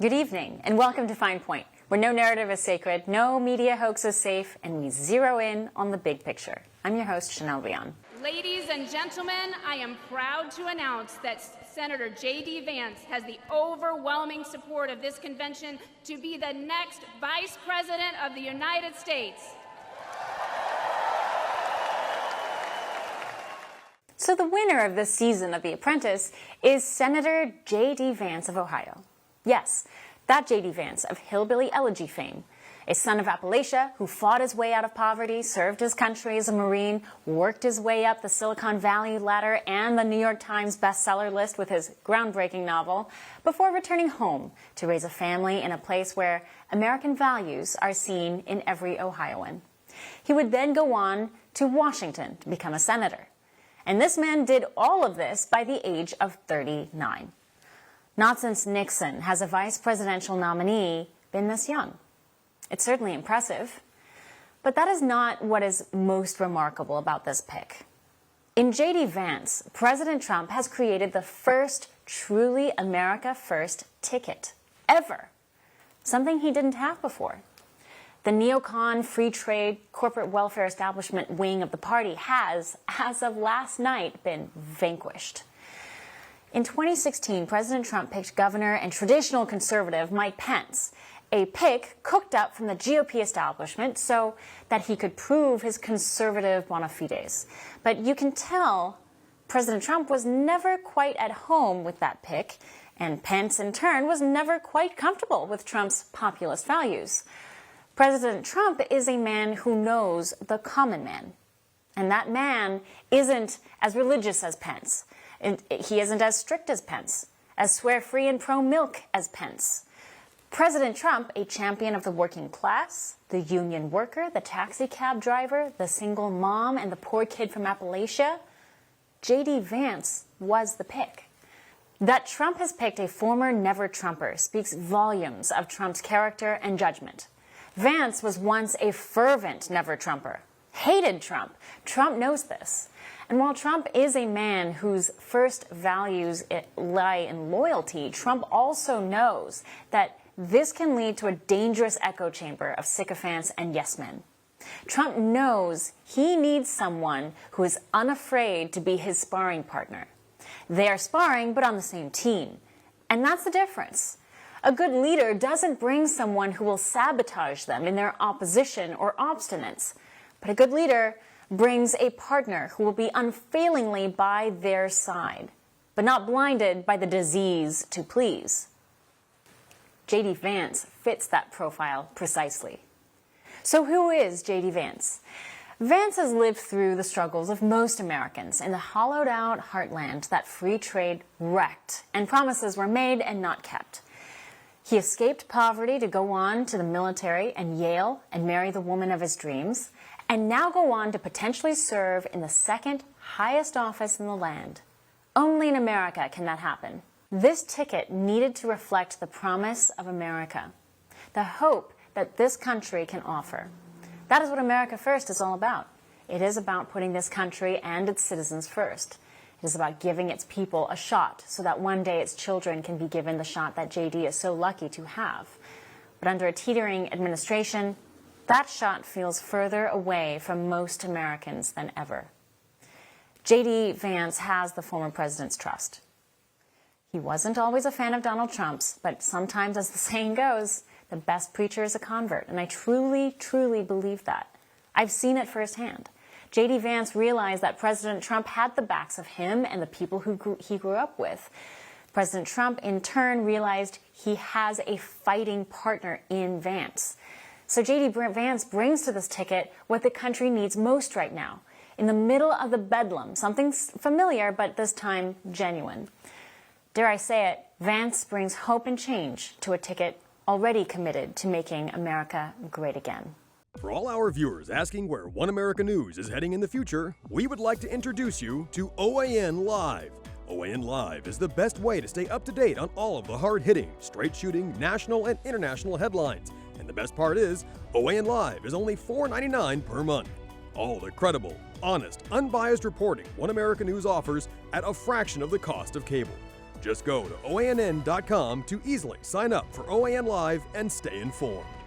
Good evening, and welcome to Fine Point, where no narrative is sacred, no media hoax is safe, and we zero in on the big picture. I'm your host, Rion. Ladies and gentlemen, I am proud to announce that Senator J.D. Vance has the overwhelming support of this convention to be the next Vice President of the United States. So the winner of this season of The Apprentice is Senator J.D. Vance of Ohio. Yes, that J.D. Vance of hillbilly elegy fame, a son of Appalachia who fought his way out of poverty, served his country as a Marine, worked his way up the Silicon Valley ladder and the New York Times bestseller list with his groundbreaking novel, before returning home to raise a family in a place where American values are seen in every Ohioan. He would then go on to Washington to become a senator. And this man did all of this by the age of 39. Not since Nixon has a vice presidential nominee been this young. It's certainly impressive, but that is not what is most remarkable about this pick. In J.D. Vance, President Trump has created the first truly America First ticket ever, something he didn't have before. The neocon, free trade, corporate welfare establishment wing of the party has, as of last night, been vanquished. In 2016, President Trump picked governor and traditional conservative Mike Pence, a pick cooked up from the GOP establishment so that he could prove his conservative bona fides. But you can tell President Trump was never quite at home with that pick, and Pence, in turn, was never quite comfortable with Trump's populist values. President Trump is a man who knows the common man. And that man isn't as religious as Pence. And he isn't as strict as Pence, as swear-free and pro-milk as Pence. President Trump, a champion of the working class, the union worker, the taxi cab driver, the single mom, and the poor kid from Appalachia, J.D. Vance was the pick. That Trump has picked a former never-Trumper speaks volumes of Trump's character and judgment. Vance was once a fervent never-Trumper, hated Trump. Trump knows this. And while Trump is a man whose first values lie in loyalty, Trump also knows that this can lead to a dangerous echo chamber of sycophants and yes-men. Trump knows he needs someone who is unafraid to be his sparring partner. They are sparring, but on the same team. And that's the difference. A good leader doesn't bring someone who will sabotage them in their opposition or obstinance, but a good leader brings a partner who will be unfailingly by their side, but not blinded by the disease to please. J.D. Vance fits that profile precisely. So who is J.D. Vance? Vance has lived through the struggles of most Americans in the hollowed-out heartland that free trade wrecked, and promises were made and not kept. He escaped poverty to go on to the military and Yale and marry the woman of his dreams, and now go on to potentially serve in the second highest office in the land. Only in America can that happen. This ticket needed to reflect the promise of America, the hope that this country can offer. That is what America First is all about. It is about putting this country and its citizens first. It is about giving its people a shot so that one day its children can be given the shot that J.D. is so lucky to have. But under a teetering administration, that shot feels further away from most Americans than ever. J.D. Vance has the former president's trust. He wasn't always a fan of Donald Trump's, but sometimes, as the saying goes, the best preacher is a convert. And I truly, truly believe that. I've seen it firsthand. J.D. Vance realized that President Trump had the backs of him and the people he grew up with. President Trump, in turn, realized he has a fighting partner in Vance. So J.D. Vance brings to this ticket what the country needs most right now. In the middle of the bedlam, something familiar, but this time genuine. Dare I say it, Vance brings hope and change to a ticket already committed to making America great again. For all our viewers asking where One America News is heading in the future, we would like to introduce you to OAN Live. OAN Live is the best way to stay up to date on all of the hard-hitting, straight-shooting, national and international headlines. And the best part is, OAN Live is only $4.99 per month. All the credible, honest, unbiased reporting One America News offers at a fraction of the cost of cable. Just go to OANN.com to easily sign up for OAN Live and stay informed.